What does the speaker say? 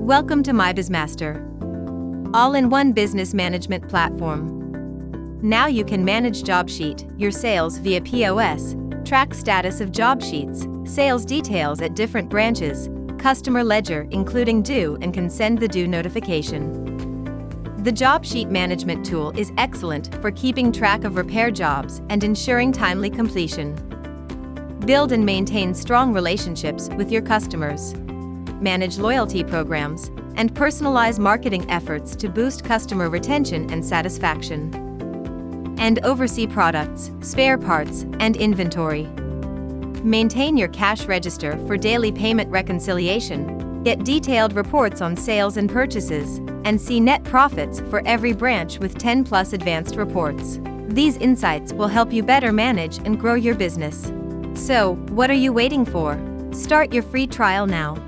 Welcome to myBizMaster, all-in-one business management platform. Now you can manage Jobsheet, your sales via POS, track status of job sheets, sales details at different branches, customer ledger including due, and can send the due notification. The Jobsheet Management tool is excellent for keeping track of repair jobs and ensuring timely completion. Build and maintain strong relationships with your customers. Manage loyalty programs, and personalize marketing efforts to boost customer retention and satisfaction. And oversee products, spare parts, and inventory. Maintain your cash register for daily payment reconciliation, get detailed reports on sales and purchases, and see net profits for every branch with 10+ advanced reports. These insights will help you better manage and grow your business. So, what are you waiting for? Start your free trial now.